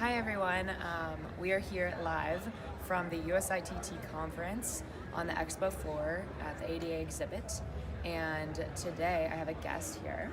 Hi everyone, we are here live from the USITT conference on the expo floor at the ADA exhibit, and today I have a guest here.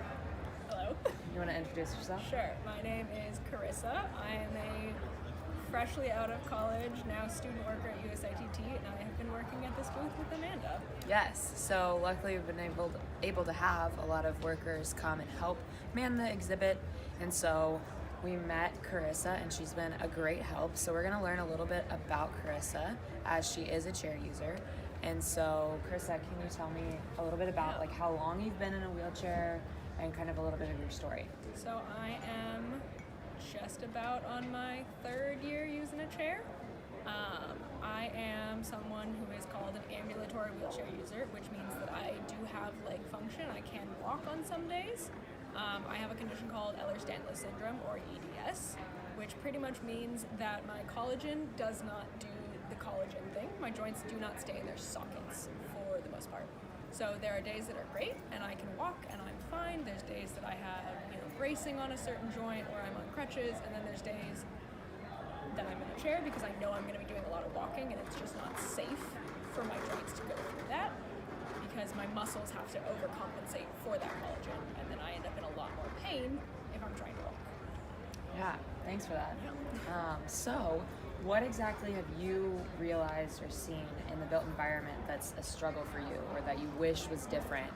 Hello. You want to introduce yourself? Sure. My name is Carissa. I am a freshly out of college, now student worker at USITT, and I have been working at this booth with Amanda. Yes, so luckily we've been able to have a lot of workers come and help man the exhibit, and so we met Carissa and she's been a great help. So we're going to learn a little bit about Carissa as she is a chair user. And so Carissa, can you tell me a little bit about like how long you've been in a wheelchair and kind of a little bit of your story? So I am just about on my third year using a chair. I am someone who is called an ambulatory wheelchair user, which means that I do have leg function. I can walk on some days. I have a condition called Ehlers-Danlos syndrome, or EDS, which pretty much means that my collagen does not do the collagen thing. My joints do not stay in their sockets for the most part. So there are days that are great and I can walk and I'm fine. There's days that I have, bracing on a certain joint or I'm on crutches, and then there's days that I'm in a chair because I know I'm going to be doing a lot of walking and it's just not safe for my joints to go through that because my muscles have to overcompensate for that collagen, and then I end up in a lot more pain if I'm trying to walk. Yeah, thanks for that. Yeah. So what exactly have you realized or seen in the built environment that's a struggle for you, or that you wish was different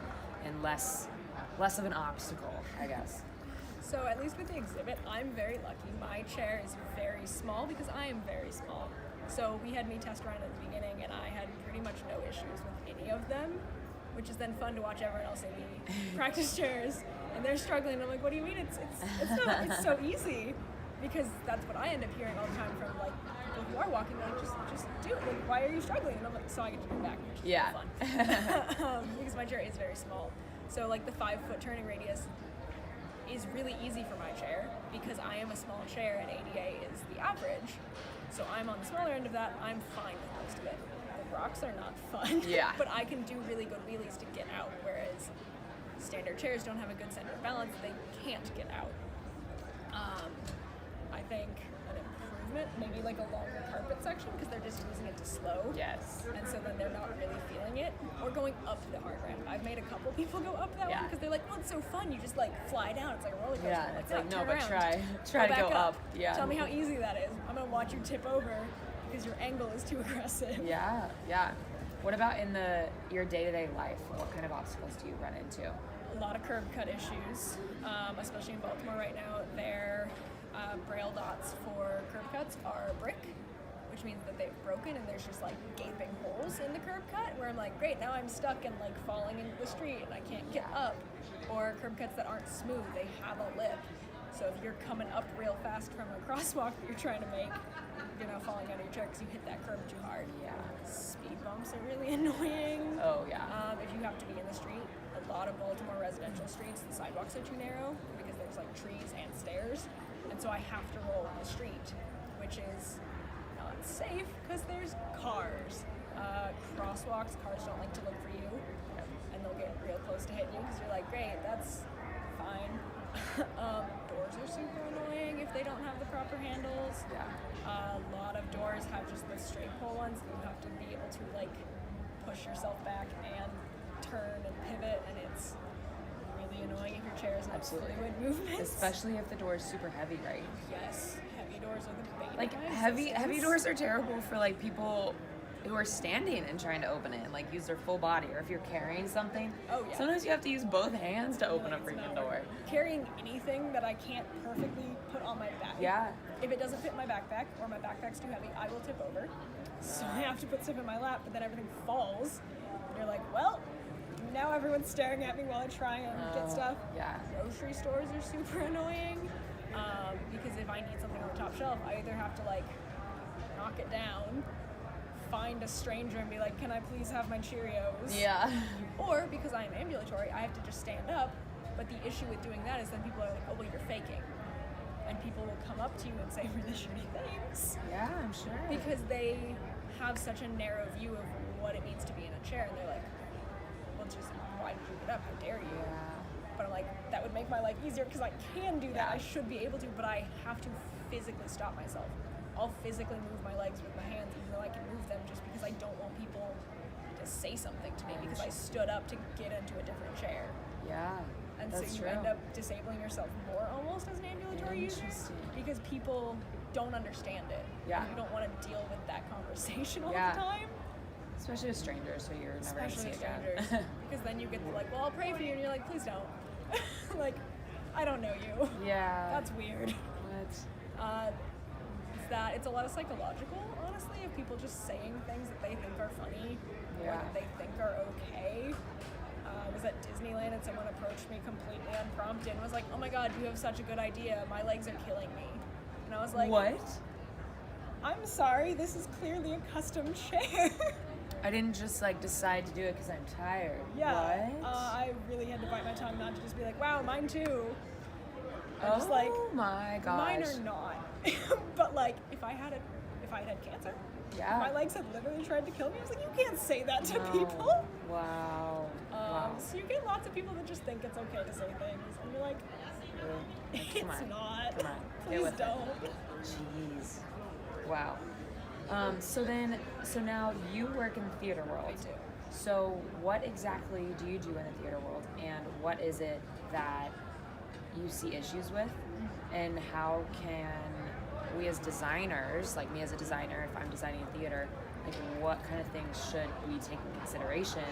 and less of an obstacle, I guess? So at least with the exhibit, I'm very lucky. My chair is very small because I am very small. So we had me test around at the beginning and I had pretty much no issues with any of them, which is then fun to watch everyone else in me practice chairs and they're struggling. And I'm like, what do you mean? It's so easy, because that's what I end up hearing all the time from like people who are walking. Like, just do it. Like, why are you struggling? And I'm like, so I get to go back, which is Yeah. fun because my chair is very small. So like the 5-foot turning radius is really easy for my chair because I am a small chair and ADA is the average. So I'm on the smaller end of that. I'm fine with most of it. The rocks are not fun. Yeah. But I can do really good wheelies to get out, whereas standard chairs don't have a good center of balance. They can't get out. I think an improvement, maybe like a longer carpet section, because they're just using it to slow. Yes. And so then they're not really feeling it. Or going up the hard ramp. I've made a couple people go up that one because they're like, well, it's so fun. You just like fly down. It's like a roller coaster. Yeah, it's like, no, turn but around. try to back go up. Yeah. Tell me how easy that is. I'm going to watch you tip over because your angle is too aggressive. Yeah. What about in your day-to-day life? What kind of obstacles do you run into? A lot of curb cut issues, especially in Baltimore right now. Their braille dots for curb cuts are brick, which means that they've broken and there's just like gaping holes in the curb cut where I'm like, great, now I'm stuck and like falling into the street and I can't get up. Or curb cuts that aren't smooth, they have a lip. So if you're coming up real fast from a crosswalk that you're trying to make, you're now falling out of your chair because you hit that curb too hard. Yeah. Speed bumps are really annoying. Oh, yeah. If you have to be in the street, a lot of Baltimore residential streets, the sidewalks are too narrow because there's like trees and stairs. And so I have to roll on the street, which is not safe because there's cars. Crosswalks, cars don't like to look for you, and they'll get real close to hitting you because you're like, great, that's fine. Doors are super annoying if they don't have the proper handles. Yeah. A lot of doors have just the straight pull ones, and you have to be able to like push yourself back and turn and pivot, and it's really annoying if your chair is not fluid movements. Especially if the door is super heavy, right? Yes, heavy doors are the bane. Like of my heavy existence. doors are terrible for like people who are standing and trying to open it and like use their full body, or if you're carrying something. Oh, yeah. Sometimes you have to use both hands to open a It's freaking not door. working. Carrying anything that I can't perfectly put on my back. Yeah. If it doesn't fit my backpack or my backpack's too heavy, I will tip over. So I have to put stuff in my lap, but then everything falls. And you're like, well, now everyone's staring at me while I try and get stuff. Yeah. Grocery stores are super annoying because if I need something on the top shelf, I either have to like knock it down, find a stranger and be like, can I please have my Cheerios? Yeah. Or because I am ambulatory, I have to just stand up. But the issue with doing that is then people are like, oh, well, you're faking. And people will come up to you and say really shitty things. Yeah, I'm sure. Because they have such a narrow view of what it means to be in a chair. And they're like, well, just, why did you get up? How dare you? Yeah. But I'm like, that would make my life easier because I can do that. Yeah. I should be able to, but I have to physically stop myself. I'll physically move my legs with my hands, even though I can move them, just because I don't want people to say something to me because I stood up to get into a different chair. Yeah. And that's so you true. end up disabling yourself more almost as an ambulatory user because people don't understand it. Yeah. You don't want to deal with that conversation all Yeah. the time. Especially with strangers who you're never going to see Especially again. strangers. Because then you get the, like, well, I'll pray for you, and you're like, please don't. Like, I don't know you. Yeah. That's weird. What? It's a lot of psychological, honestly, of people just saying things that they think are funny or Yeah. that they think are okay. I was at Disneyland and someone approached me completely unprompted and was like, oh my god, you have such a good idea. My legs are killing me. And I was like, What? I'm sorry, this is clearly a custom chair. I didn't just like decide to do it because I'm tired. Yeah. What? I really had to bite my tongue not to just be like, wow, mine too. I'm oh just like, my gosh. mine are not. But like, if I had cancer, Yeah. my legs had literally tried to kill me. I was like, you can't say that to No. people. Wow. Wow. So you get lots of people that just think it's okay to say things, and you're like, Like, it's come on. not. Come on. Get Please with it. don't. Jeez. Wow. So now you work in the theater world. I do. So what exactly do you do in the theater world, and what is it that you see issues with, and how can we as designers, like me as a designer, if I'm designing a theater, like what kind of things should we take into consideration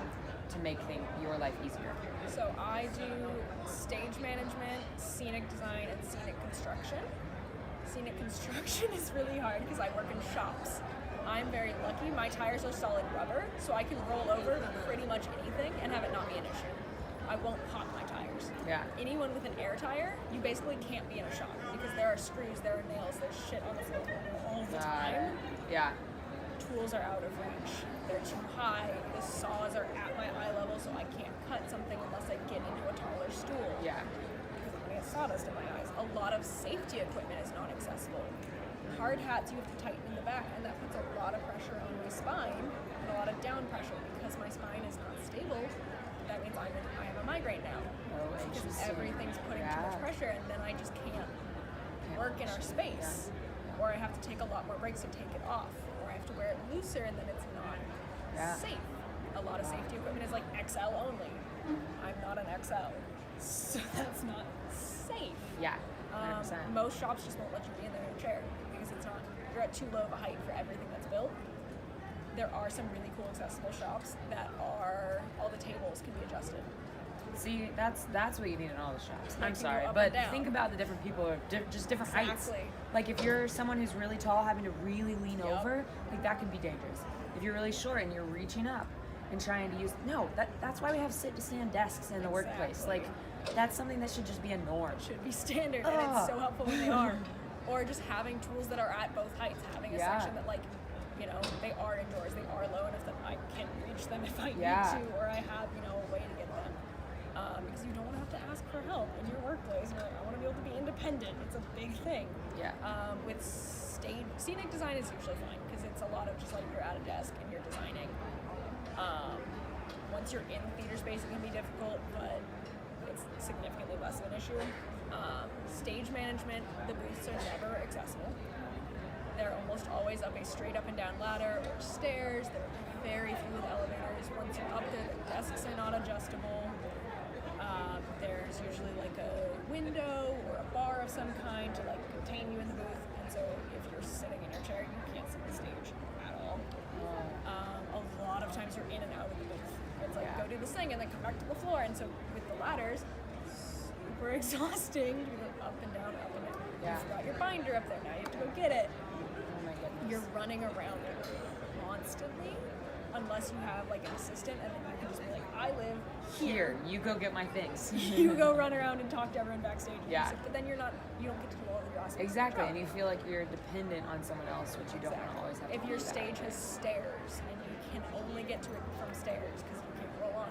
to make your life easier? So I do stage management, scenic design, and scenic construction. Scenic construction is really hard because I work in shops. I'm very lucky. My tires are solid rubber, so I can roll over pretty much anything and have it not be an issue. I won't pop my tires. Yeah. Anyone with an air tire, you basically can't be in a shop because there are screws, there are nails, there's shit on the floor all the time. Yeah. Tools are out of reach. They're too high. The saws are at my eye level, so I can't cut something unless I get into a taller stool. Yeah. Because I'm gonna get sawdust in my eyes. A lot of safety equipment is not accessible. Hard hats you have to tighten in the back, and that puts a lot of pressure on my spine and a lot of down pressure because my spine is not stable. That means I have a migraine now. Oh, Because interesting. everything's putting too much pressure, and then I just can't work in our space. Yeah. Or I have to take a lot more breaks to take it off. Or I have to wear it looser, and then it's not safe. A lot of safety equipment is like XL only. I'm not an XL, so that's not safe. Yeah. 100%. Most shops just won't let you be in their chair because it's not. You're at too low of a height for everything that's built. There are some really cool accessible shops that are all the tables can be adjusted. See, that's what you need in all the shops. Like, I'm you go sorry, up but and down. think about the different people, just different heights. Exactly. Like if you're someone who's really tall, having to really lean Yep. over, like that could be dangerous. If you're really short and you're reaching up and trying to use, that's why we have sit-to-stand desks in the workplace. Exactly. Like that's something that should just be a norm. It should be standard, and it's so helpful when they are. Or just having tools that are at both heights, having a section that they are indoors, they are low enough that I can reach them if I need to, or I have, a way to get them. Because you don't want to have to ask for help in your workplace. You're like, I want to be able to be independent. It's a big thing. Yeah. With scenic design is usually fine because it's a lot of just like you're at a desk and you're designing. Once you're in the theater space, it can be difficult, but it's significantly less of an issue. Stage management, the booths are never accessible. They're almost always up a straight up and down ladder or stairs. There are very few with elevators. Once you're up there, the desks are not adjustable. There's usually like a window or a bar of some kind to like contain you in the booth. And so if you're sitting in your chair, you can't see the stage at all. A lot of times you're in and out of the booth. It's like go do this thing and then come back to the floor. And so with the ladders, super exhausting. You go up and down, up and down. You forgot your binder up there. Now you have to go get it. Oh my goodness. You're running around constantly unless you have like an assistant, and then you can just be like, I live here. You go get my things. You go run around and talk to everyone backstage. Yeah. But then you don't get to do all the gossip. Exactly, and you feel like you're dependent on someone else, which you don't want to always have to If do your that. stage has stairs and you can only get to it from stairs because you can't roll on,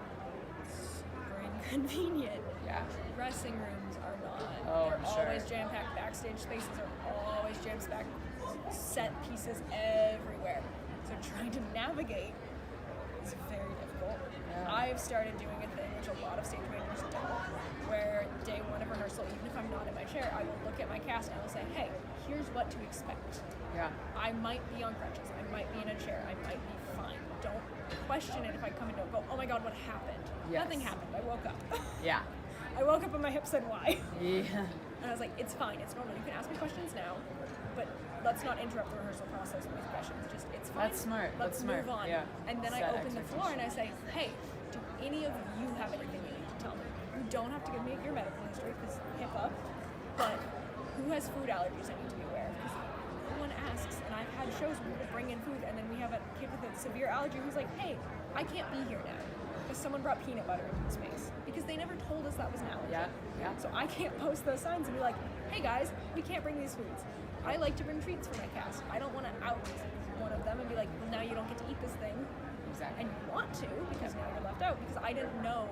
super inconvenient. Yeah. Dressing rooms are not. Oh, They're I'm sure. always jam-packed. Backstage spaces are always jam-packed. Set pieces everywhere. So trying to navigate is very difficult. Yeah. I've started doing a thing which a lot of stage managers don't, where day one of rehearsal, even if I'm not in my chair, I will look at my cast and I will say, hey, here's what to expect. Yeah. I might be on crutches. I might be in a chair. I might be fine. Don't question it if I come and don't go, oh my God, what happened? Yes. Nothing happened. I woke up. Yeah. I woke up and my hip said why. Yeah. And I was like, it's fine. It's normal. You can ask me questions now, but let's not interrupt the rehearsal process with questions. Just, it's fine. That's smart. Let's That's smart. move on. Yeah. And then Set I open the floor and I say, hey, do any of you have anything you need to tell me? You don't have to give me your medical history because HIPAA, but who has food allergies I need to be aware of? Because no one asks, and I've had shows where people bring in food and then we have a kid with a severe allergy who's like, hey, I can't be here now because someone brought peanut butter into the space because they never told us that was an allergy. Yeah. Yeah. So I can't post those signs and be like, hey guys, we can't bring these foods. I like to bring treats for my cast. I don't want to out one of them and be like, well, now you don't get to eat this thing. Exactly. And you want to because now you're left out because I didn't know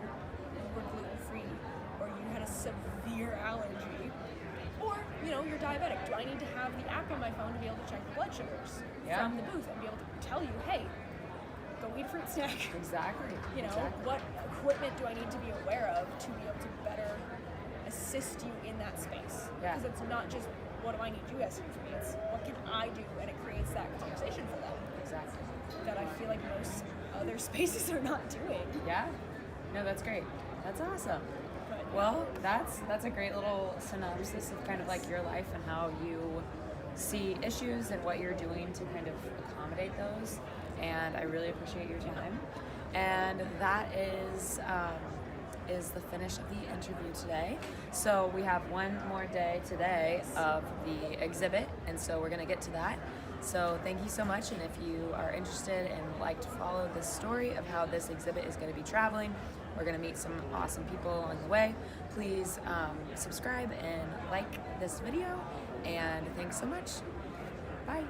you were gluten-free or you had a severe allergy or, you know, you're diabetic. Do I need to have the app on my phone to be able to check the blood sugars from the booth and be able to tell you, hey, go eat a fruit snack. Exactly. You know, what equipment do I need to be aware of to be able to better assist you in that space? Yeah. Because it's not just what do I need you guys to do for me, it's what can I do, and it creates that conversation for them. Exactly. That I feel like most other spaces are not doing. Yeah. No, that's great. That's awesome. But, Well, that's a great little synopsis of kind of like your life and how you see issues and what you're doing to kind of accommodate those. And I really appreciate your time. And that is the finish of the interview today. So we have one more day today of the exhibit, and so we're gonna get to that. So thank you so much, and if you are interested and would like to follow the story of how this exhibit is gonna be traveling, we're gonna meet some awesome people along the way, please subscribe and like this video, and thanks so much. Bye.